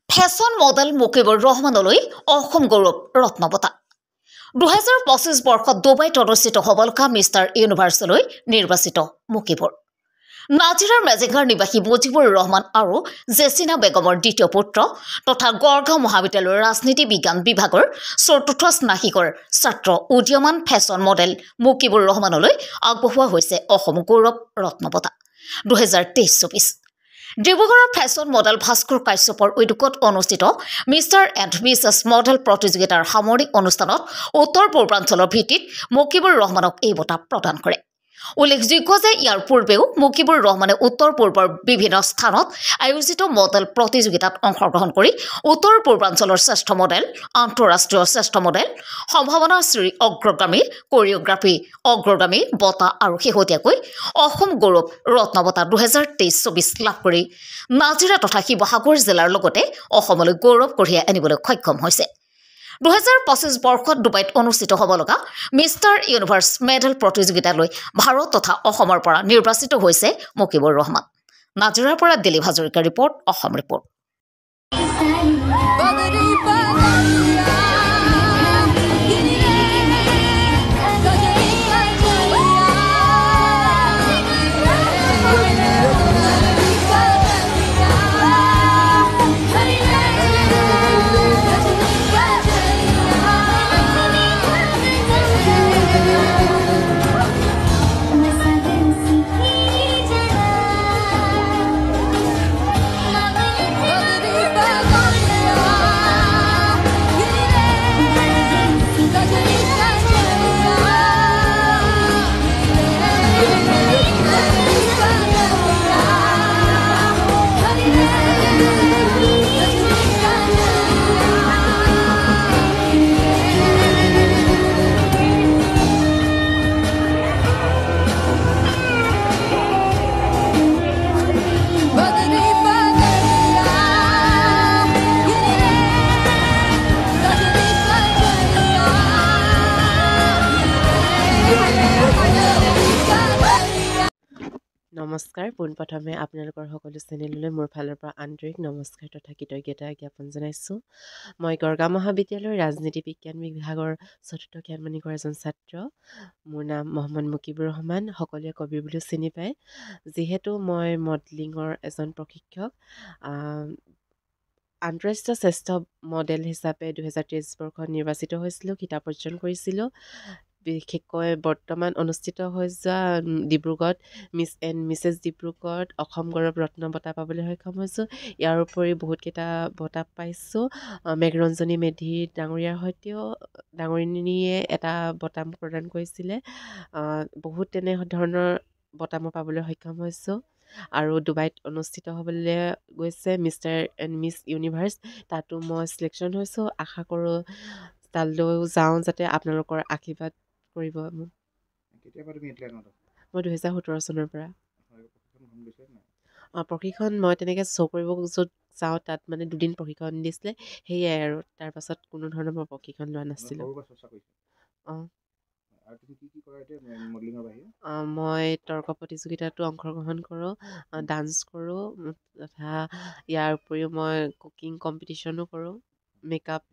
Fashion model মুকিবুৰ ৰহমানলৈ Assam গৌৰৱ ৰত্ন বঁটা 2025 বৰ্ষত ডুবাইত অনুষ্ঠিত হ'বলগা মিষ্টাৰ ইউনিভাৰ্ছলৈ নিৰ্বাচিত মুকিবুৰ নাজিৰাৰ মেজিঘাট নিবাসী মুজিবুৰ ৰহমান আৰু জেচিনা বেগমৰ দ্বিতীয় পুত্ৰ তথা গড়গাঁও মহাবিদ্যালয়ৰ ৰাজনীতি বিজ্ঞান বিভাগৰ চতুৰ্থ স্নাতকৰ ছাত্ৰ উদীয়মান ফেশ্বন মডেল মুকিবুৰ ৰহমানলৈ আগবঢ়োৱা হৈছে অসম গৌৰৱ ৰত্ন বঁটা 2023-24 ডিব্ৰুগড়ৰ ফেশ্বন মডেল ভাস্কৰ কাশ্যপৰ উদ্যোগত অনুষ্ঠিত মিষ্টাৰ এণ্ড মিছেছ মডেল প্ৰতিযোগিতাৰ সামৰণি অনুষ্ঠানত উত্তৰ পূৰ্বাঞ্চলৰ ভিত্তিত মুকিবুৰ ৰহমানক এই বঁটা প্ৰদান কৰে। উল্লেখযোগ্য যে ইয়াৰ পূৰ্বেও মুকিবুৰ ৰহমানে উত্তৰ পূৰ্বৰ বিভিন্ন স্থানত আয়োজিত মডেল প্ৰতিযোগিতাত অংশগ্ৰহণ কৰি উত্তৰ পূৰ্বাঞ্চলৰ শ্ৰেষ্ঠ মডেল, আন্তঃৰাষ্ট্ৰীয় শ্ৰেষ্ঠ মডেল, সম্ভাৱনাশ্ৰী অগ্ৰগামী, কোৰিঅ'গ্ৰাফী অগ্ৰগামী বঁটা আৰু শেহতীয়াকৈ অসম গৌৰৱ ৰত্ন বঁটা 2023-24 লাভ কৰি নাজিৰা তথা শিৱসাগৰ জিলাৰ লগতে অসমলৈ গৌৰৱ কঢ়িয়াই আনিবলৈ সক্ষম হৈছে। 2025 বৰ্ষত ডুবাইত অনুষ্ঠিত হ'বলগা মিষ্টাৰ ইউনিভাৰ্ছ মেডেল প্ৰতিযোগিতালৈ ভাৰত তথা অসমৰ পৰা নিৰ্বাচিত হৈছে মুকিবুৰ ৰহমান। নাজিৰাৰ পৰা দিলীপ হাজৰিকাৰ ৰিপৰ্ট, অসম ৰিপৰ্ট। নমস্কাৰ, পোনপ্ৰথমে আপোনালোকৰ সকলো চেনেললৈ মোৰ ফালৰ পৰা আন্তৰিক নমস্কাৰ তথা কৃতজ্ঞতা জ্ঞাপন জনাইছোঁ। মই গড়গাঁও মহাবিদ্যালয়ৰ ৰাজনীতি বিজ্ঞান বিভাগৰ চতুৰ্থ জ্ঞানমানিকৰ এজন ছাত্ৰ। মোৰ নাম মহম্মদ মুকিবুৰ ৰহমান, সকলোৱে কবিৰ বুলি চিনি পায়। যিহেতু মই মডেলিঙৰ এজন প্ৰশিক্ষক, আন্তঃৰাষ্ট্ৰীয় শ্ৰেষ্ঠ মডেল হিচাপে 2023 বৰ্ষত নিৰ্বাচিত হৈছিলোঁ, খিতাপ অৰ্জন কৰিছিলোঁ। বিশেষকৈ বৰ্তমান অনুষ্ঠিত হৈ যোৱা ডিব্ৰুগড়ত মিছ এণ্ড মিছেছ ডিব্ৰুগড়ত অসম গৌৰৱ ৰত্ন বঁটা পাবলৈ সক্ষম হৈছোঁ। ইয়াৰ উপৰি বহুতকেইটা বঁটা পাইছোঁ। মেঘৰঞ্জনী মেধি ডাঙৰীয়াৰ সৈতেও ডাঙৰীণীয়ে এটা বঁটা প্ৰদান কৰিছিলে। বহুত তেনেধৰণৰ বঁটা মই পাবলৈ সক্ষম হৈছোঁ। আৰু ডুবাইত অনুষ্ঠিত হ'বলৈ গৈছে মিষ্টাৰ এণ্ড মিছ ইউনিভাৰ্ছ, তাতো মই চিলেকশ্যন হৈছোঁ। আশা কৰোঁ তালৈও যাওঁ, যাতে আপোনালোকৰ আশীৰ্বাদ কৰিব মোক। মই 2017 চনৰ পৰা প্ৰশিক্ষণ মই তেনেকৈ শ্ব' কৰিব য'ত যাওঁ তাত মানে 2 দিন প্ৰশিক্ষণ দিছিলে, সেয়াই আৰু তাৰপাছত কোনো ধৰণৰ মই প্ৰশিক্ষণ লোৱা নাছিলোঁ। মই তৰ্ক প্ৰতিযোগিতাতো অংশগ্ৰহণ কৰোঁ, ডান্স কৰোঁ, তথা ইয়াৰ উপৰিও মই কুকিং কম্পিটিশ্যনো কৰোঁ, মেকআপ